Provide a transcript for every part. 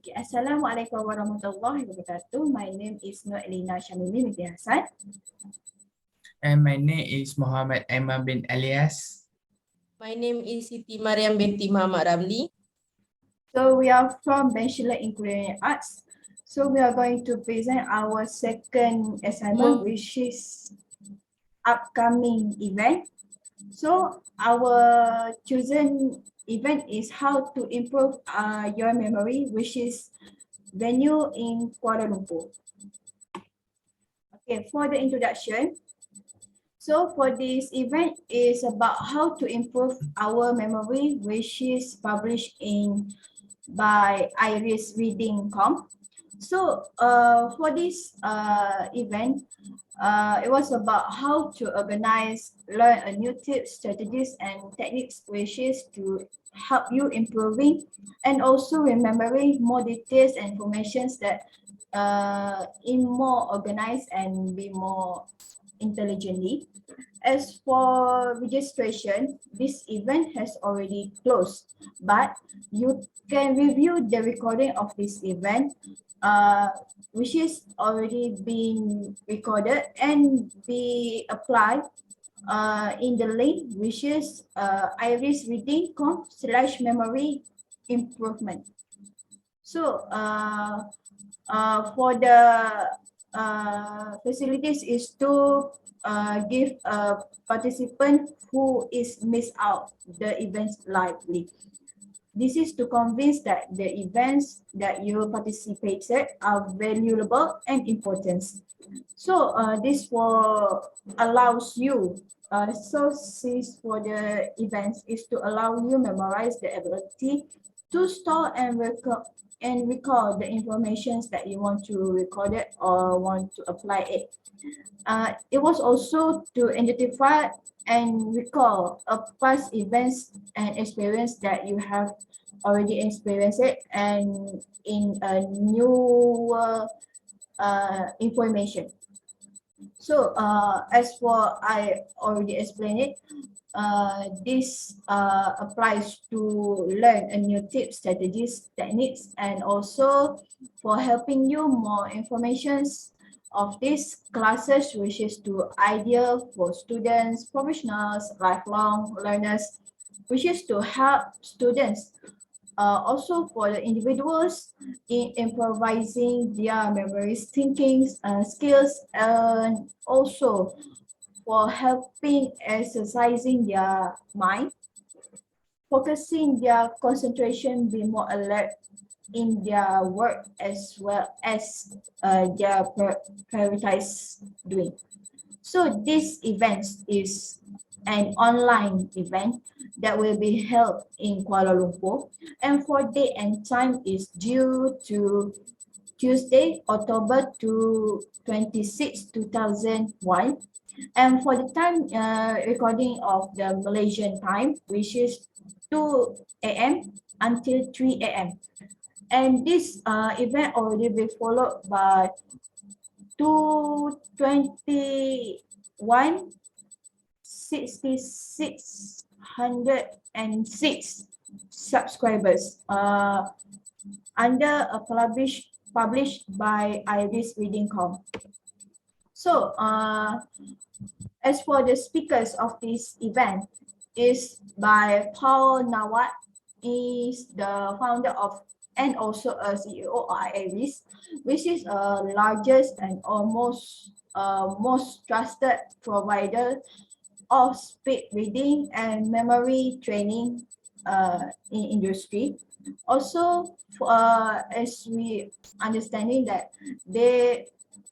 Okay, Assalamualaikum warahmatullahi wabarakatuh. My name is Nur Elina Syamimi binti Hassan. And my name is Muhammad Emma bin Elias. My name is Siti Mariam binti Muhammad Ramli. So we are from Bachelor in Culinary Arts. So we are going to present our second assignment, which is upcoming event. So our chosen event is how to improve your memory, which is venue in Kuala Lumpur. Okay, for the introduction. So for this event is about how to improve our memory, which is published by Iris Reading.com. So for this event, it was about how to organize, learn a new tips, strategies, and techniques, which is to help you improving and also remembering more details and informations that in more organized and be more intelligently. As for registration, this event has already closed, but you can review the recording of this event, which is already been recorded and be applied in the link, which is irisreading.com/memory improvement. So for the facilities is to give a participant who is missed out the events lively. This is to convince that the events that you participated are valuable and important. So this allows you, sources for the events is to allow you memorize the ability to store and recall the informations that you want to record it or want to apply it. It was also to identify and recall a past events and experience that you have already experienced it and in a new information. So as for I already explained it, this applies to learn a new tips, strategies, techniques, and also for helping you more informations of these classes, which is to ideal for students, professionals, lifelong learners, which is to help students also for the individuals in improvising their memories, thinkings, skills, and also for helping exercising their mind, focusing their concentration, be more alert in their work as well as their prioritize doing. So this event is an online event that will be held in Kuala Lumpur, and for date and time is due to Tuesday, October 26, 2001. And for the time recording of the Malaysian time, which is 2 a.m. until 3 a.m. And this event already been followed by 221,606 subscribers under a published by Iris Reading.com. So as for the speakers of this event is by Paul Nawat, is the founder of and also a CEO of Iris, which is a largest and almost most trusted provider of speed reading and memory training in industry. Also, as we understanding that they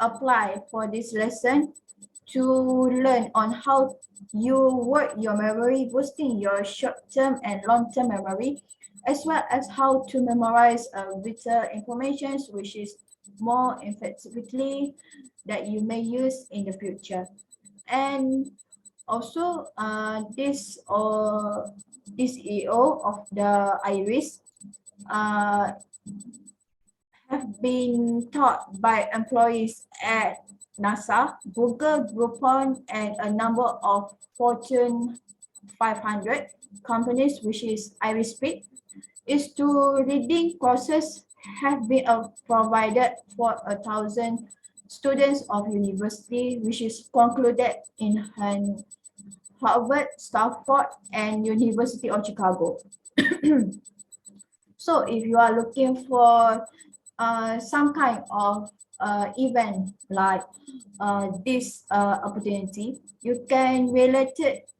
apply for this lesson to learn on how you work your memory, boosting your short-term and long-term memory, as well as how to memorize vital information, which is more effectively that you may use in the future. And also, this CEO of the Iris have been taught by employees at NASA, Google, Groupon, and a number of Fortune 500 companies, which is Iris Speed, is to reading courses have been provided for 1,000 students of university, which is concluded in Harvard, Stanford, and University of Chicago. So if you are looking for some kind of event like this opportunity, you can relate it,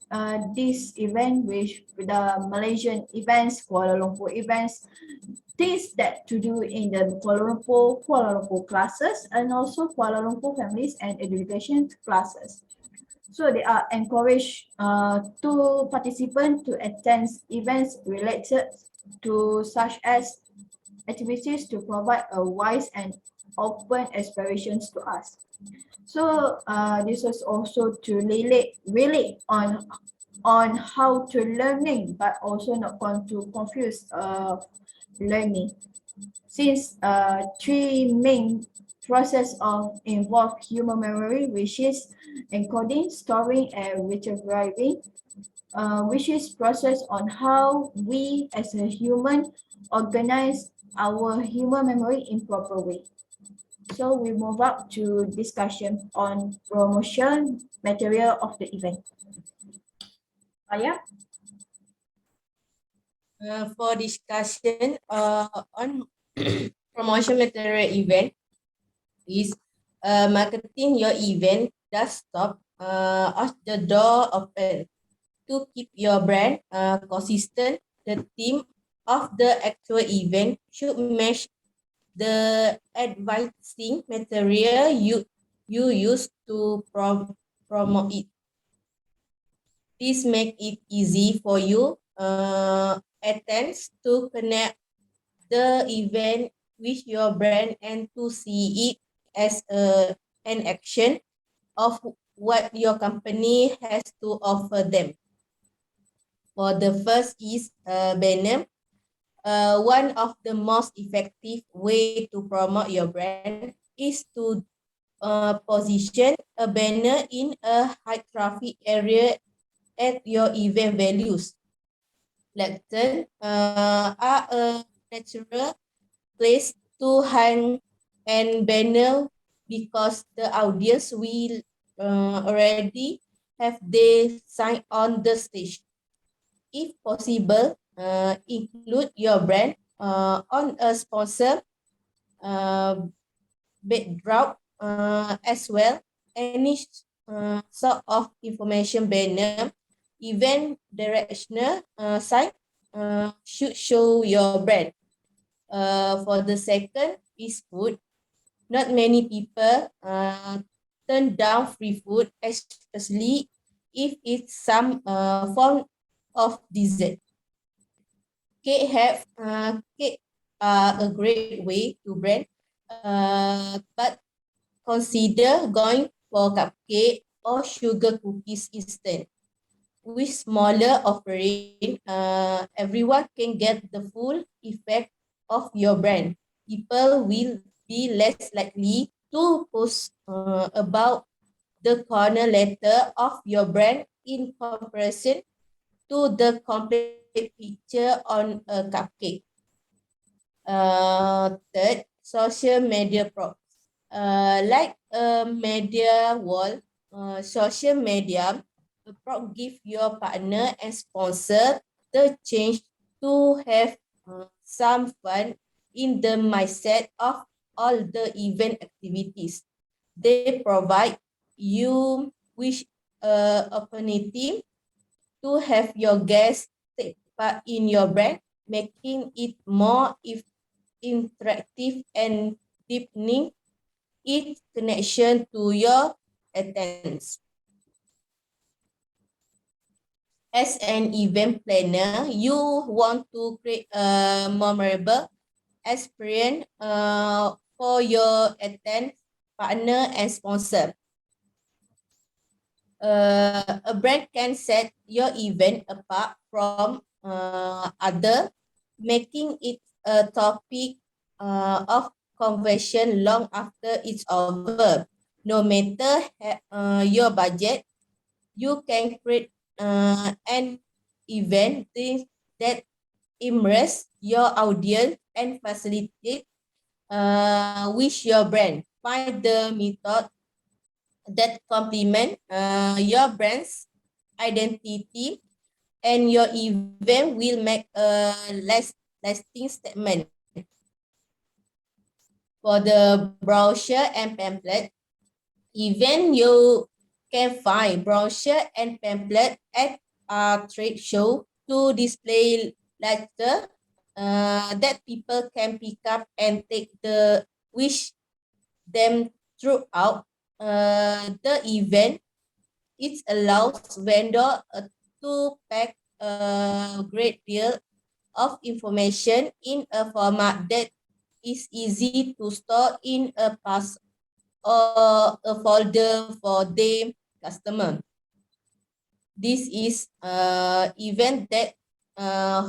this event with the Malaysian events, Kuala Lumpur events, things that to do in the Kuala Lumpur classes, and also Kuala Lumpur families and education classes. So they are encouraged to participants to attend events related to such as activities to provide a wise and open aspirations to us. So this is also to relate on how to learning, but also not going to confuse learning. Since three main process of involve human memory, which is encoding, storing, and retrieving, which is process on how we as a human organize our human memory in proper way. So we move up to discussion on promotion material of the event. Aya? For discussion on promotion material event is marketing your event does stop at the door open. To keep your brand consistent, the theme of the actual event should match the advertising material you use to promote it. This make it easy for you attends to connect the event with your brand and to see it as an action of what your company has to offer them. For the first is banner. One of the most effective way to promote your brand is to position a banner in a high traffic area at your event values. Lectern are a natural place to hang and banner because the audience will already have their sign on the stage. If possible, include your brand on a sponsor backdrop as well. Any sort of information banner, event directional sign should show your brand. For the second is food. Not many people turn down free food, especially if it's some form of dessert. Cake are a great way to brand, but consider going for cupcake or sugar cookies instead. With smaller offering, everyone can get the full effect of your brand. People will be less likely to post about the corner letter of your brand in comparison to the complete picture on a cupcake. Third, social media props. Like a media wall, social media prop give your partner and sponsor the change to have some fun in the mindset of all the event activities. They provide you with opportunity to have your guests take part in your brand, making it more interactive and deepening its connection to your attendance. As an event planner, you want to create a memorable experience for your attend, partner, and sponsor. A brand can set your event apart from other, making it a topic of conversation long after it's over. No matter your budget, you can create an event that immerse your audience and facilitate wish your brand. Find the method that complement your brand's identity, and your event will make a lasting statement. For the brochure and pamphlet event, you can find brochure and pamphlet at a trade show to display letter that people can pick up and take the wish them throughout the event. It allows vendor to pack a great deal of information in a format that is easy to store in a pass or a folder for the customer. This is event that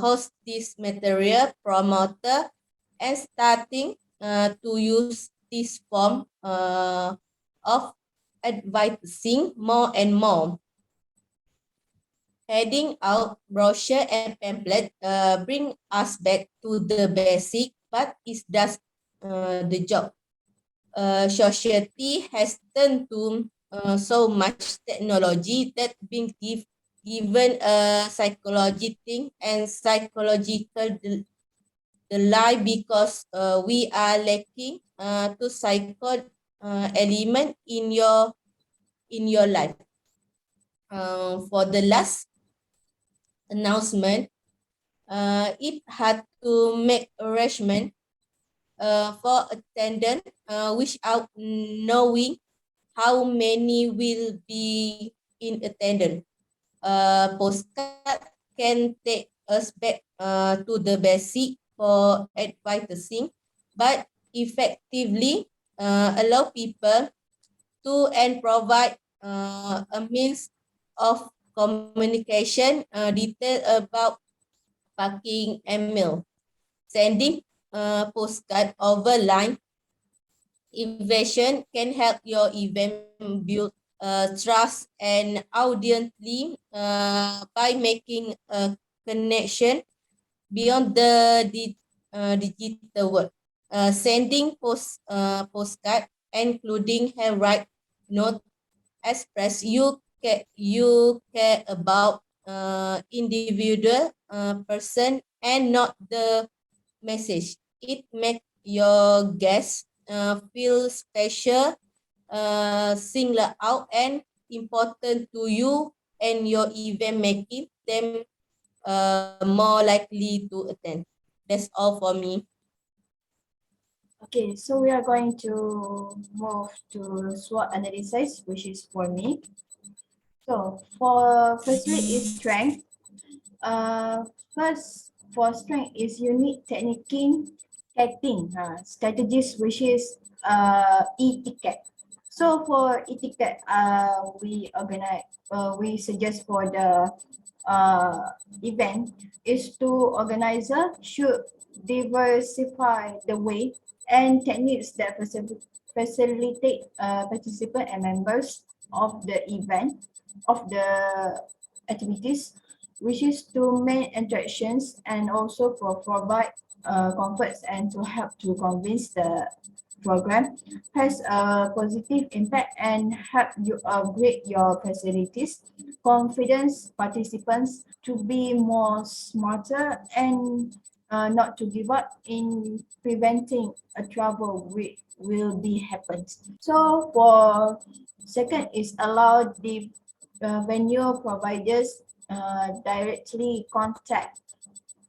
hosts this material promoter and starting to use this form of advertising more and more. Heading out brochure and pamphlet bring us back to the basic, but it does the job. Society has turned to so much technology that being given a psychology thing and psychological the lie because we are lacking to psycho element in your life. For the last announcement, it had to make arrangement for attendance without knowing how many will be in attendance. Postcard can take us back to the basic for advertising, but effectively allow people to and provide a means of communication detail about parking and meal. Sending postcard over line invasion can help your event build trust and audiently by making a connection beyond the digital world. Sending postcard, including handwrite note, express you care about individual person and not the message. It make your guests feel special, single out and important to you, and your event making them more likely to attend. That's all for me. Okay, so we are going to move to SWOT analysis, which is for me. So for firstly is strength. First for strength is unique technique ticketing strategies, which is e-ticket. So for e-ticket, we suggest for the event is to organizer should diversify the way and techniques that facilitate participant and members of the event of the activities, which is to main attractions and also for provide comforts and to help to convince the program has a positive impact and help you upgrade your facilities, confidence participants to be more smarter and not to give up in preventing a trouble which will be happened. So for second is allow the venue providers directly contact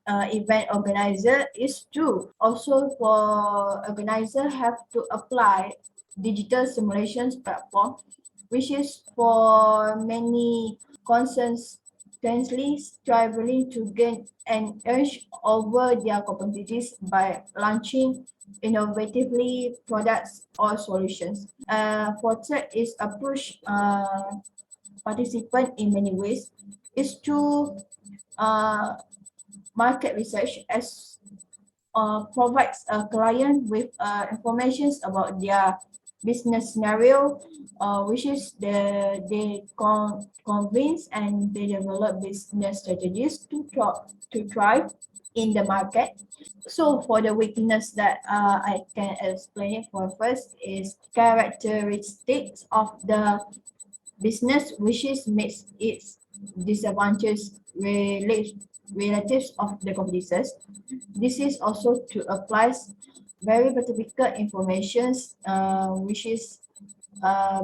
event organizer is true. Also for organizer have to apply digital simulations platform, which is for many concerns constantly striving to gain an edge over their competitors by launching innovatively products or solutions. For third is approach participant in many ways is to uh, market research as provides a client with information about their business scenario, which is they convince and they develop business strategies to thrive in the market. So for the weakness that I can explain it for first is characteristics of the business, which is makes its disadvantages relatives of the competitors. This is also to apply very typical informations, which is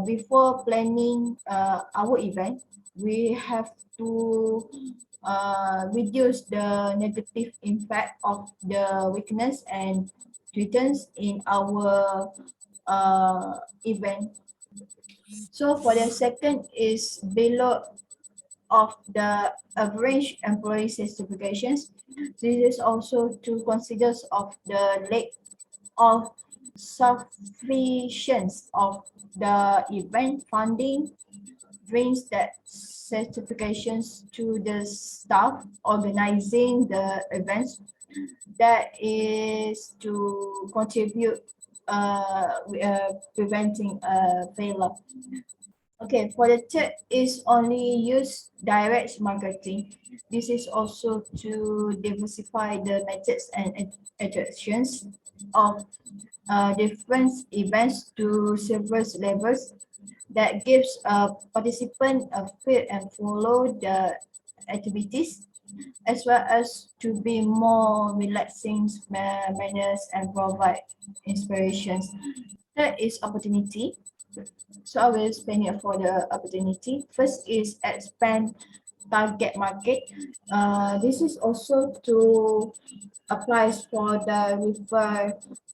before planning our event, we have to reduce the negative impact of the weakness and returns in our event. So for the second is below of the average employee certifications. This is also to consider of the lack of sufficiency of the event funding brings that certifications to the staff organizing the events, that is to contribute preventing failure. Okay, for the third is only use direct marketing. This is also to diversify the methods and attractions of different events to several levels, that gives a participant a feel and follow the activities, as well as to be more relaxing manners and provide inspirations. Third is opportunity. So I will explain it for the opportunity. First is expand target market. This is also to applies for the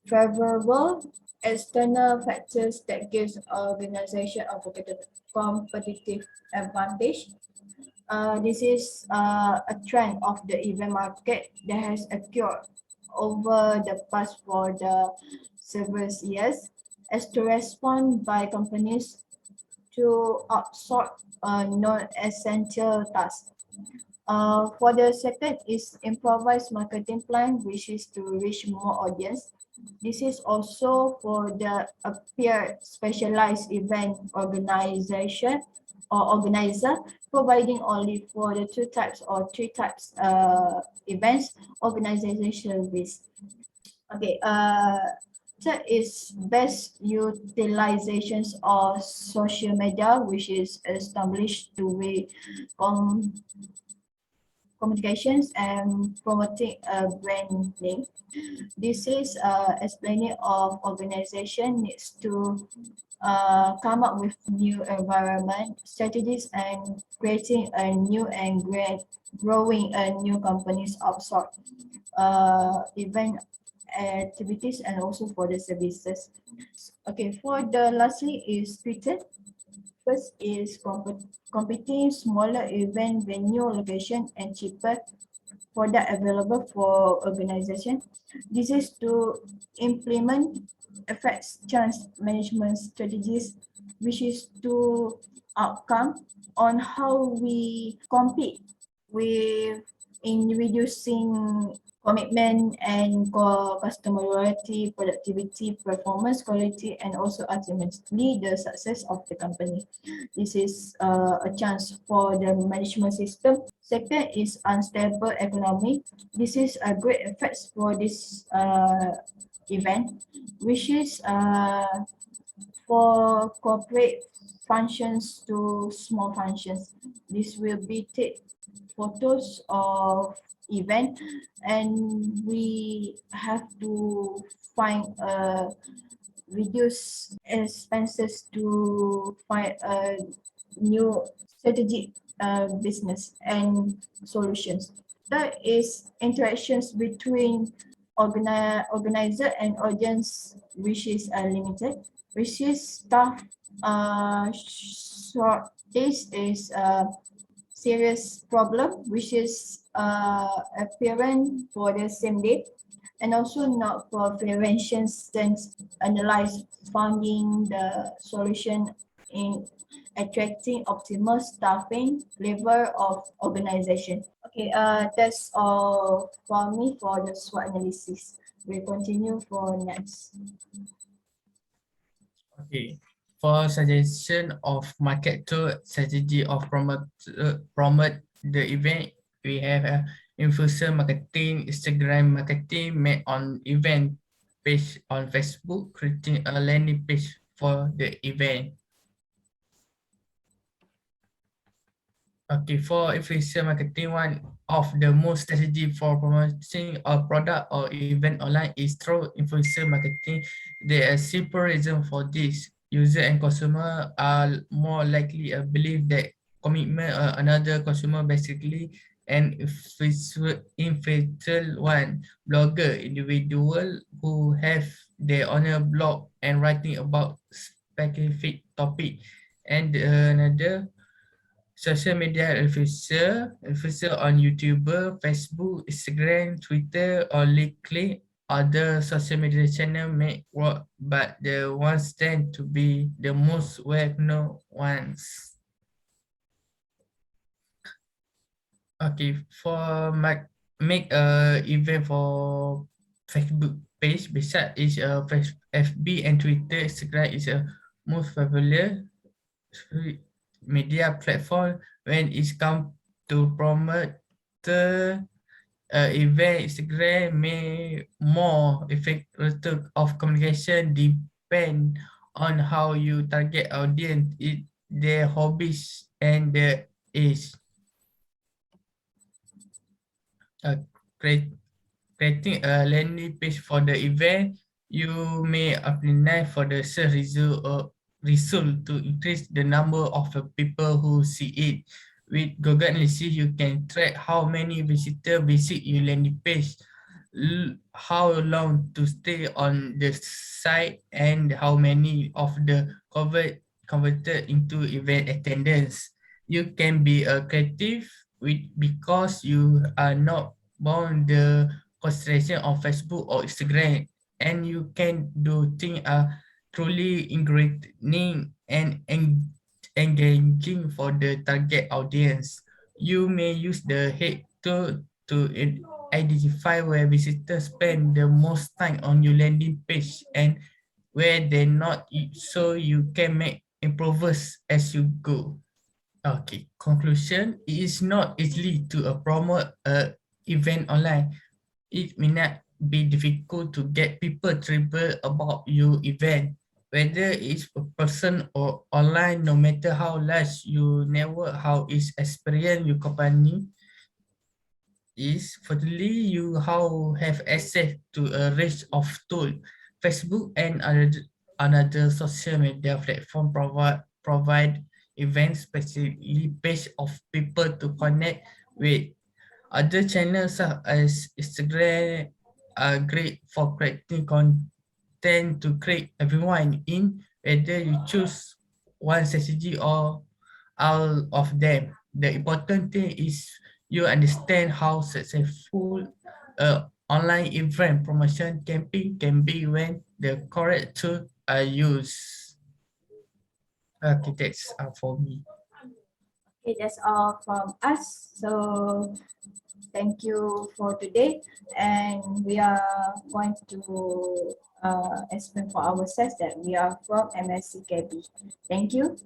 favorable external factors that gives organization a competitive advantage. This is a trend of the event market that has occurred over the past for the several years, as to respond by companies to outsource non-essential tasks. For the second is improvised marketing plan, which is to reach more audience. This is also for the appear specialized event organization or organizer, providing only for the two types or three types events organization service. Okay, third is best utilizations of social media, which is established to be communications and promoting a brand name. This is explaining of organization needs to come up with new environment strategies and creating a new and growing a new companies outsource event activities and also for the services. Okay, for the lastly is Twitter. First is competing smaller event venue location and cheaper product available for organization. This is to implement effects chance management strategies, which is to outcome on how we compete with in reducing commitment and customer loyalty, productivity, performance, quality, and also ultimately the success of the company. This is a chance for the management system. Second is unstable economy. This is a great effect for this event, which is for corporate functions to small functions. This will be take photos of event, and we have to find reduce expenses to find a new strategic business and solutions. Third is interactions between organizer and audience, which is limited, which is staff shortage is a serious problem, which is apparent for the same day, and also not for prevention since analyze finding the solution in attracting optimal staffing level of organization. Okay, that's all for me for the SWOT analysis. We'll continue for next. Okay. For suggestion of market to strategy of promote the event, we have influencer marketing, Instagram marketing made on event page on Facebook, creating a landing page for the event. Okay, for influencer marketing, one of the most strategy for promoting a product or event online is through influencer marketing. There are simple reason for this. User and consumer are more likely to believe that commitment another consumer basically an influential one blogger individual who have their own blog and writing about specific topic and another social media influencer on YouTuber, Facebook, Instagram, Twitter, or LinkedIn. Other social media channel may work, but the ones tend to be the most well-known ones. Okay, for make a event for Facebook page, besides is FB and Twitter, Instagram is a most popular media platform when it comes to promote the event. Instagram may more effective of communication depend on how you target audience, their hobbies and their age. Uh, create Creating a landing page for the event, you may apply for the search result to increase the number of people who see it. With Google Analytics, you can track how many visitors visit your landing page, how long to stay on the site, and how many of the converted into event attendance. You can be a creative with because you are not bound the consideration on Facebook or Instagram, and you can do things truly enlightening and engaging for the target audience. You may use the head to identify where visitors spend the most time on your landing page and where they not, so you can make improvements as you go. Okay, conclusion, it is not easily to promote a event online. It may not be difficult to get people triggered about your event, whether it's a person or online. No matter how large your network, how is experience your company is, firstly you how have access to a range of tools. Facebook and another social media platform provide events specifically page of people to connect with. Other channels such as Instagram are great for creating content to create everyone in, whether you choose one strategy or all of them. The important thing is you understand how successful online event promotion campaign can be when the correct tools are used. Okay, that's for me. Okay, that's all from us. So thank you for today, and we are going to explain for ourselves that we are from MSC KB. Thank you.